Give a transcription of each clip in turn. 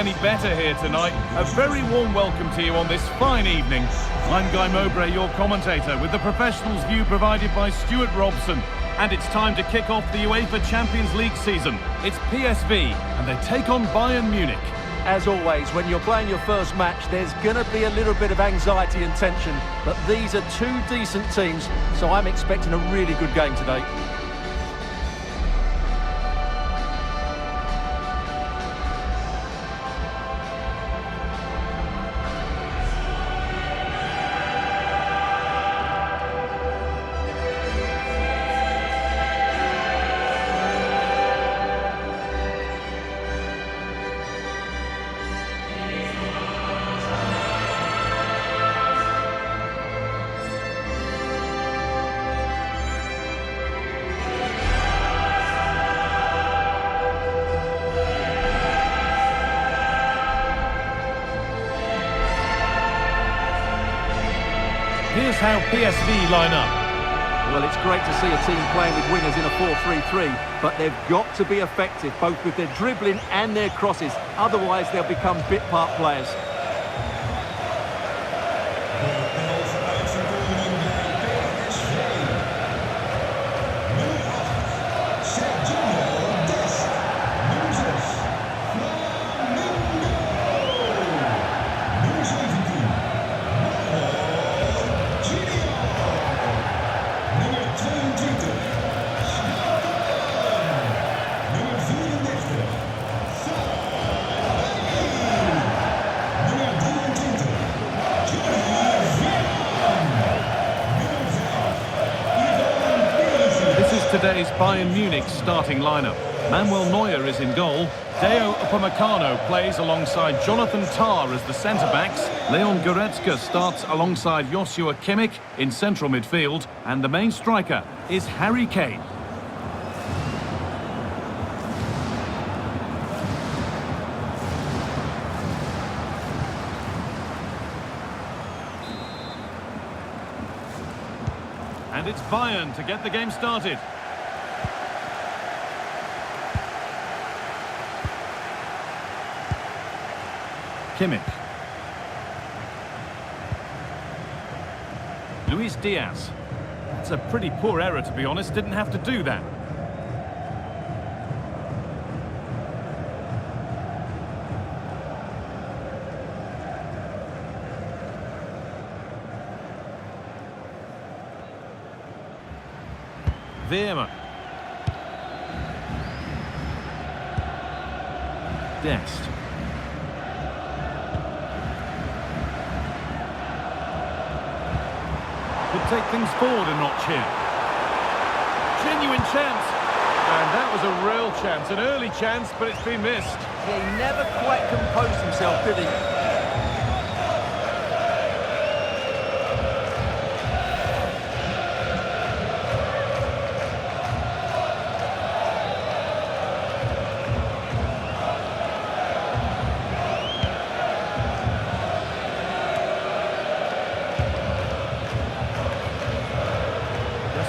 any better here tonight. A very warm welcome to you on this fine evening. I'm Guy Mowbray, your commentator, with the professionals' view provided by Stuart Robson. And it's time to kick off the UEFA Champions League season. It's PSV, and they take on Bayern Munich. As always, when you're playing your first match, there's going to be a little bit of anxiety and tension. But these are two decent teams, so I'm expecting a really good game today. Here's how PSV line up. Well, it's great to see a team playing with wingers in a 4-3-3, but they've got to be effective, both with their dribbling and their crosses. Otherwise, they'll become bit-part players. Today's Bayern Munich starting lineup. Manuel Neuer is in goal. Deo Upamecano plays alongside Jonathan Tah as the centre-backs. Leon Goretzka starts alongside Joshua Kimmich in central midfield. And the main striker is Harry Kane. And it's Bayern to get the game started. Kimmich. Luis Diaz. It's a pretty poor error, to be honest. Didn't have to do that. Veerman. Dest. Could take things forward a notch here. Genuine chance. And that was a real chance, an early chance, but it's been missed. Yeah, he never quite composed himself, did he?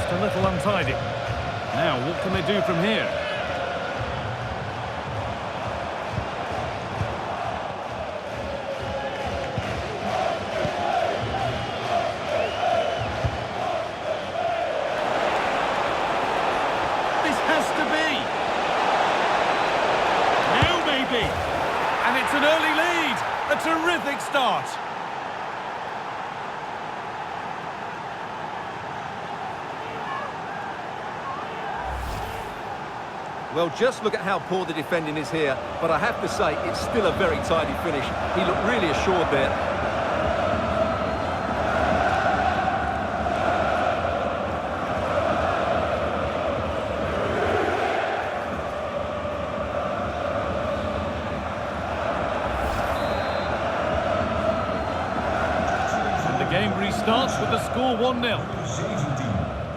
A little untidy. Now, what can they do from here? This has to be. Now, maybe. And it's an early lead. A terrific start. Well, just look at how poor the defending is here. But I have to say, it's still a very tidy finish. He looked really assured there. And the game restarts with the score 1-0.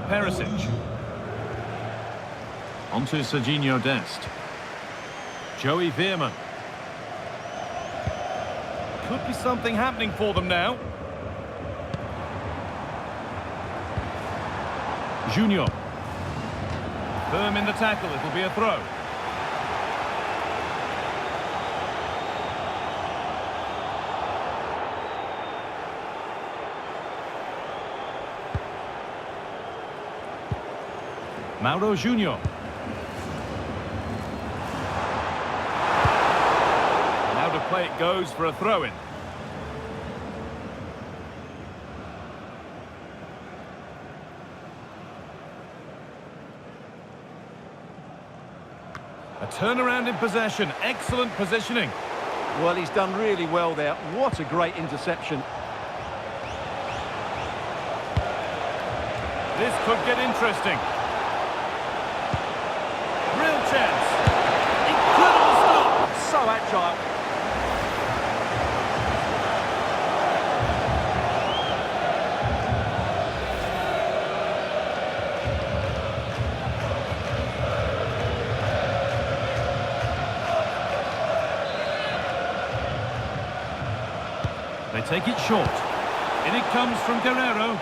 Perisic. Onto Serginho Dest. Joey Veerman. Could be something happening for them now. Junior. Firm in the tackle, it'll be a throw. Mauro Junior. Now to play it goes for a throw-in. A turnaround in possession. Excellent positioning. Well, he's done really well there. What a great interception. This could get interesting. Real chance. Incredible stop. So agile. They take it short. In it comes from Guerrero.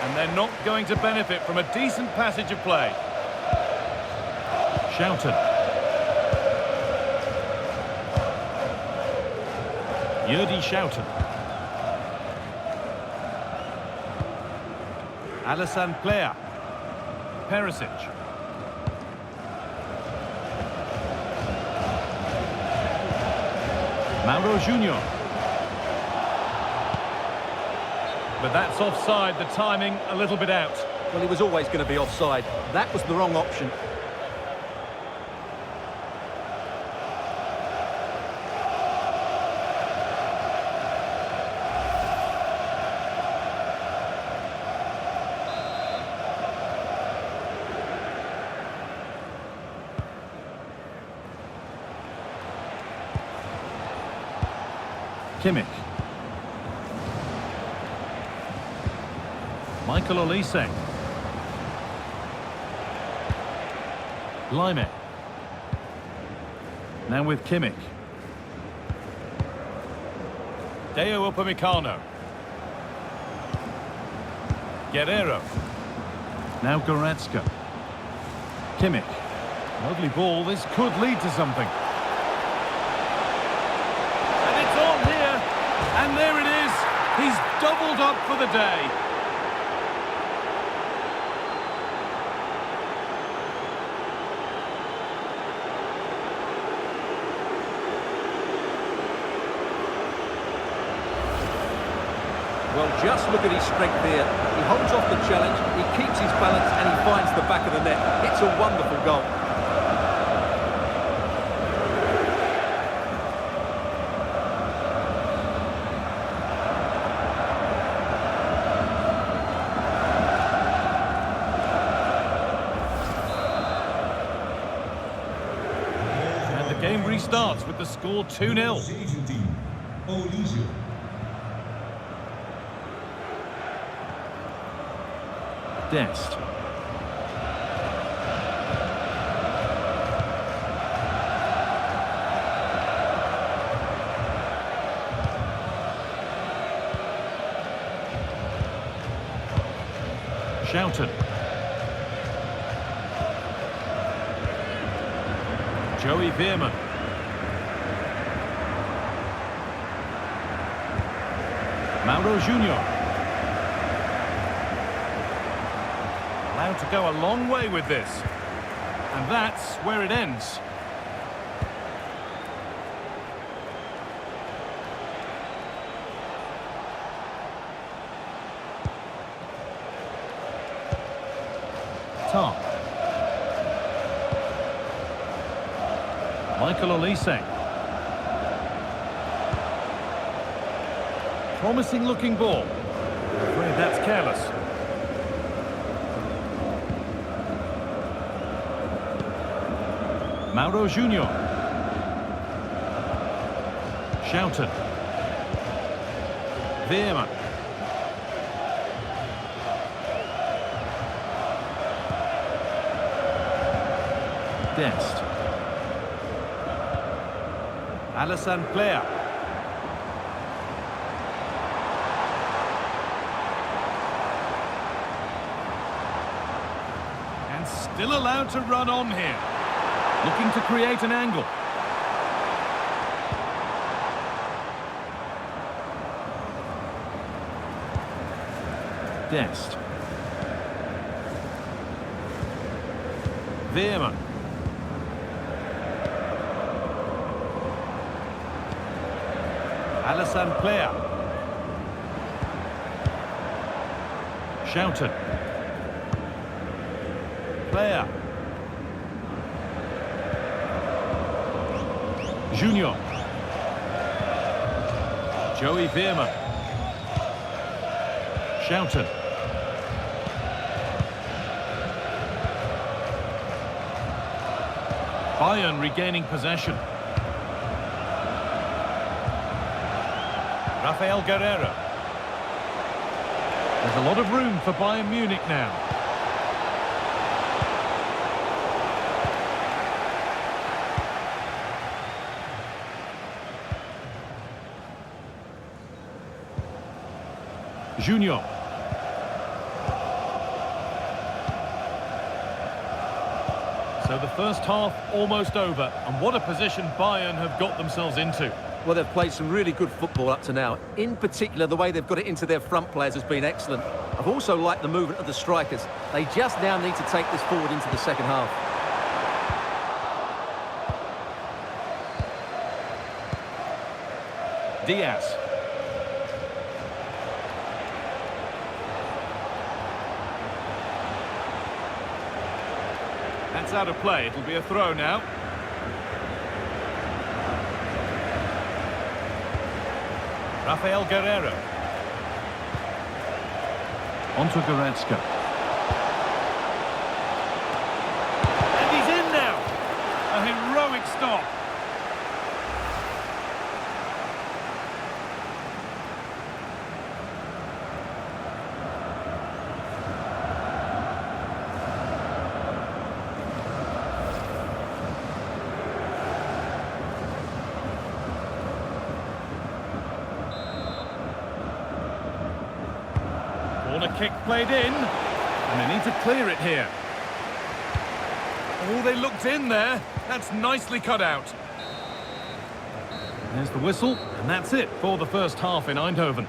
And they're not going to benefit from a decent passage of play. Shouted. Yurdi Shouted. Alassane Plea. Perisic. Mauro Junior. But that's offside, the timing a little bit out. Well, he was always going to be offside. That was the wrong option. Kimmich. Michael Olise. Lime. Now with Kimmich. Deo Upamecano. Guerrero. Now Goretzka. Kimmich. Lovely ball. This could lead to something. And it's on here. And there it is. He's doubled up for the day. Well, just look at his strength here. He holds off the challenge, he keeps his balance, and he finds the back of the net. It's a wonderful goal. And the game restarts with the score 2-0. Dest. Shouted. Joey Veerman. Mauro Junior. Allowed to go a long way with this. And that's where it ends. Tar. Michael Olise. Promising looking ball. I'm afraid that's careless. Mauro Junior. Shouted. Veerman. Dest. Alassane Plea. And still allowed to run on here. Looking to create an angle. Dest. Veerman. Alassane Plea. Schouten. Plea. Junior. Joey Veerman. Schouten. Bayern regaining possession. Rafael Guerreiro. There's a lot of room for Bayern Munich now. Junior. So the first half almost over, and what a position Bayern have got themselves into. Well, they've played some really good football up to now. In particular, the way they've got it into their front players has been excellent. I've also liked the movement of the strikers. They just now need to take this forward into the second half. Diaz. That's out of play. It'll be a throw now. Rafael Guerreiro. Onto Goretzka. And he's in now. A heroic stop. Corner kick played in, and they need to clear it here. Oh, they looked in there. That's nicely cut out. There's the whistle, and that's it for the first half in Eindhoven.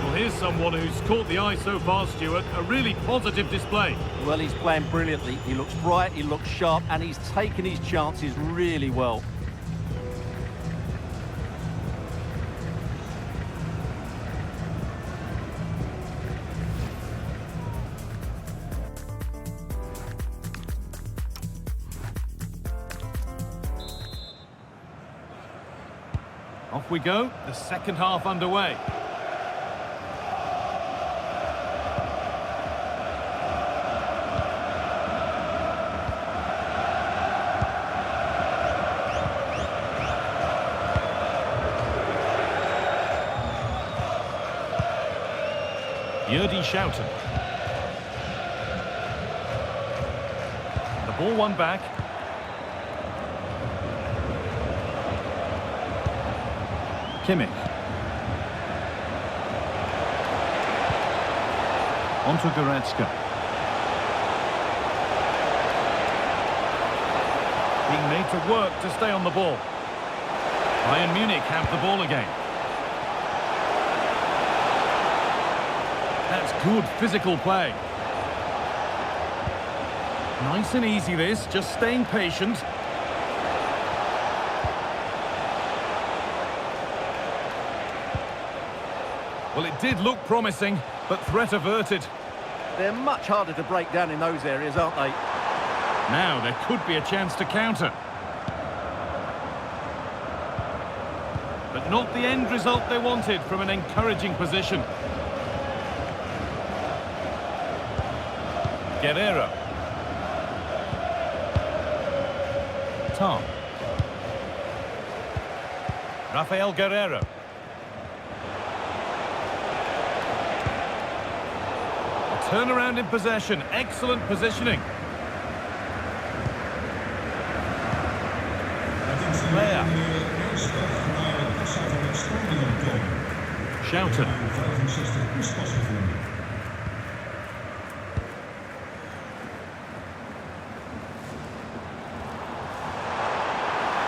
Well, here's someone who's caught the eye so far, Stuart. A really positive display. Well, he's playing brilliantly. He looks bright, he looks sharp, and he's taken his chances really well. Off we go, the second half underway. Schouten. The ball won back. Kimmich. Onto Goretzka. Being made to work to stay on the ball. Bayern Munich have the ball again. That's good physical play. Nice and easy this, just staying patient. Well, it did look promising, but threat averted. They're much harder to break down in those areas, aren't they? Now there could be a chance to counter. But not the end result they wanted from an encouraging position. Guerreiro. Tom. Rafael Guerreiro. Turnaround in possession, excellent positioning. Player. Schouten.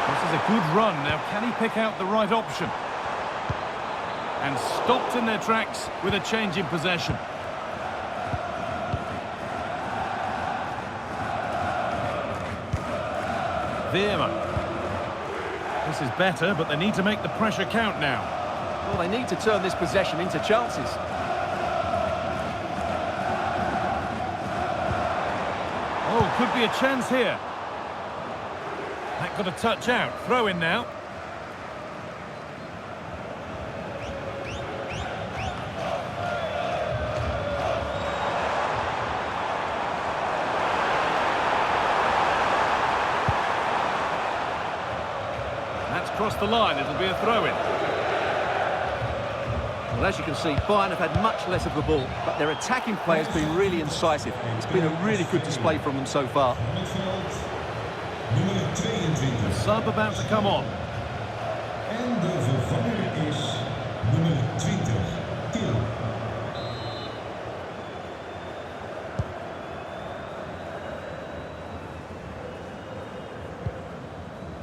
This is a good run. Now, can he pick out the right option? And stopped in their tracks with a change in possession. Veerman. This is better, but they need to make the pressure count now. Well, they need to turn this possession into chances. Oh, could be a chance here. That got a touch out. Throw in now. That's crossed the line. It'll be a throw-in. Well, as you can see, Bayern have had much less of the ball, but their attacking play has been really incisive. It's been a really good display from them so far. The sub about to come on. En de vervanger is nummer 20, Til.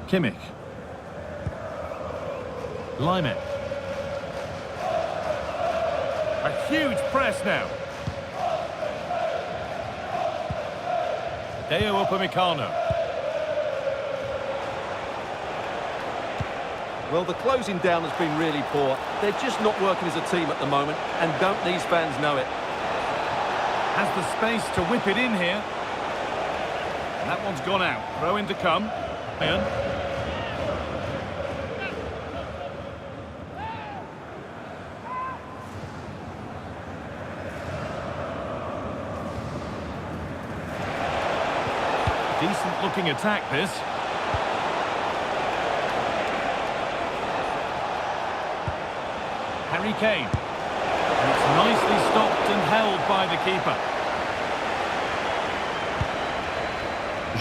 Kimmich. Limek. A huge press now. Deo Upamecano. Well, the closing down has been really poor. They're just not working as a team at the moment, and don't these fans know it? Has the space to whip it in here. And that one's gone out. Throw in to come. Bayern. Decent looking attack this. Harry Kane. And it's nicely stopped and held by the keeper.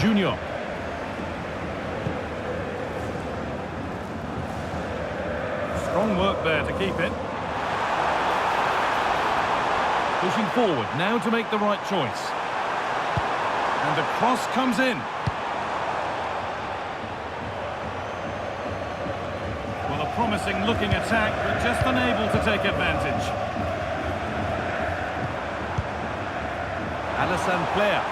Junior. Strong work there to keep it. Pushing forward now to make the right choice. And the cross comes in. Well, a promising looking attack, but just unable to take advantage. Alassane Player.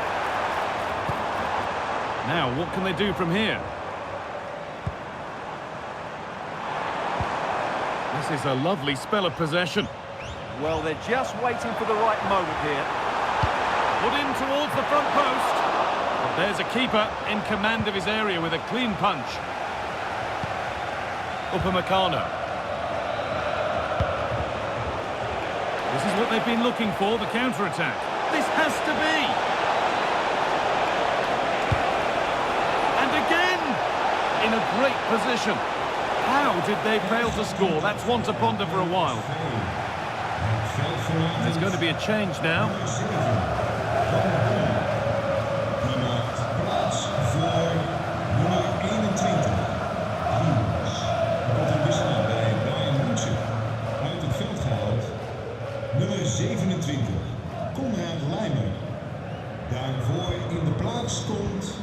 Now, what can they do from here? This is a lovely spell of possession. Well, they're just waiting for the right moment here. Put in towards the front post. But there's a keeper in command of his area with a clean punch. Upamecano. This is what they've been looking for, the counter-attack. This has to be. And again, in a great position. How did they fail to score? That's one to ponder for a while. There's going to be a change now. Die maakt plaats voor nummer 21. Liens wordt een wisselaar bij Bayern Munich. Uit het veld gehaald. Nummer 27. Konrad Laimer. Daarvoor in de plaats komt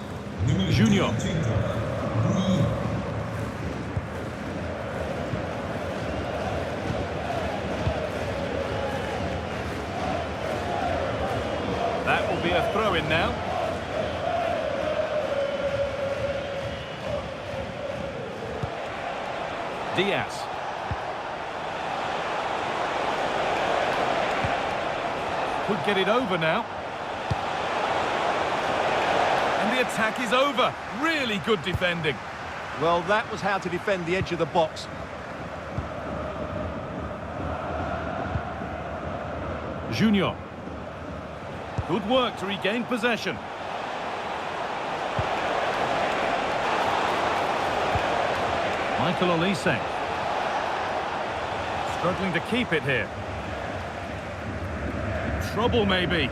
nummer Junior. 23. That will be a throw-in now. Diaz. Could get it over now. And the attack is over. Really good defending. Well, that was how to defend the edge of the box. Junior. Good work to regain possession. Michael Olise. Struggling to keep it here. Trouble maybe.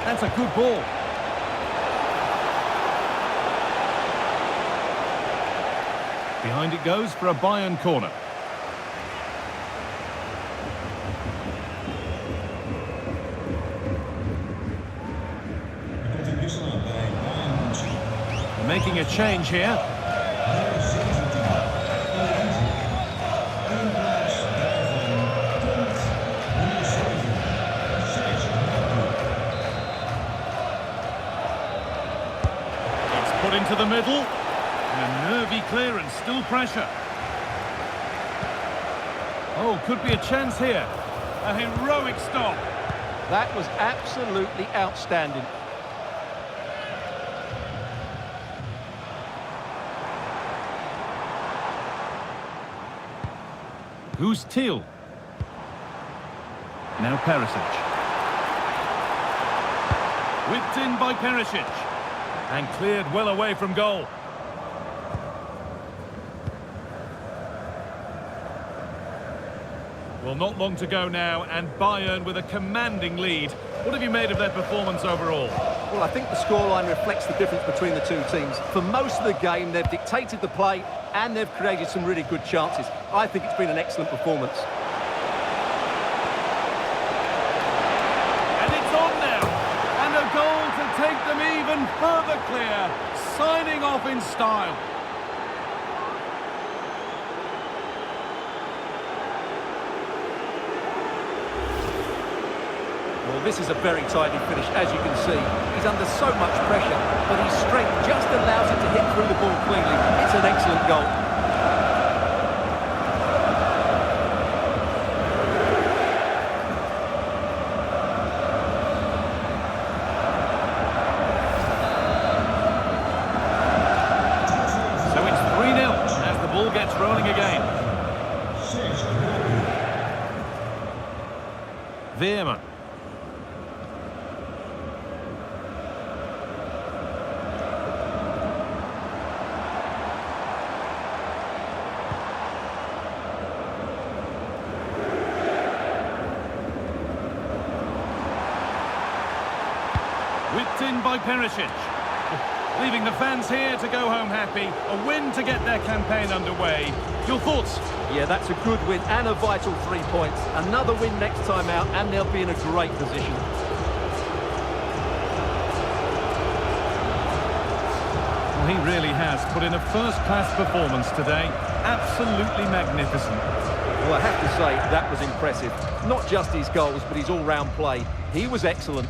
That's a good ball. Behind it goes for a Bayern corner. Making a change here. Put into the middle. And a nervy clearance, still pressure. Oh, could be a chance here. A heroic stop. That was absolutely outstanding. Who's Teal? Now Perisic. Whipped in by Perisic. And cleared well away from goal. Well, not long to go now, and Bayern with a commanding lead. What have you made of their performance overall? Well, I think the scoreline reflects the difference between the two teams. For most of the game, they've dictated the play and they've created some really good chances. I think it's been an excellent performance. And it's on now. And a goal to take them even further clear. Signing off in style. Well, this is a very tidy finish, as you can see. He's under so much pressure, but his strength just allows him to hit through the ball cleanly. It's an excellent goal. So it's 3-0 as the ball gets rolling again. Veerman. Whipped in by Perisic. Leaving the fans here to go home happy. A win to get their campaign underway. Your thoughts? Yeah, that's a good win and a vital 3 points. Another win next time out and they'll be in a great position. Well, he really has put in a first-class performance today. Absolutely magnificent. Well, I have to say, that was impressive. Not just his goals, but his all-round play. He was excellent.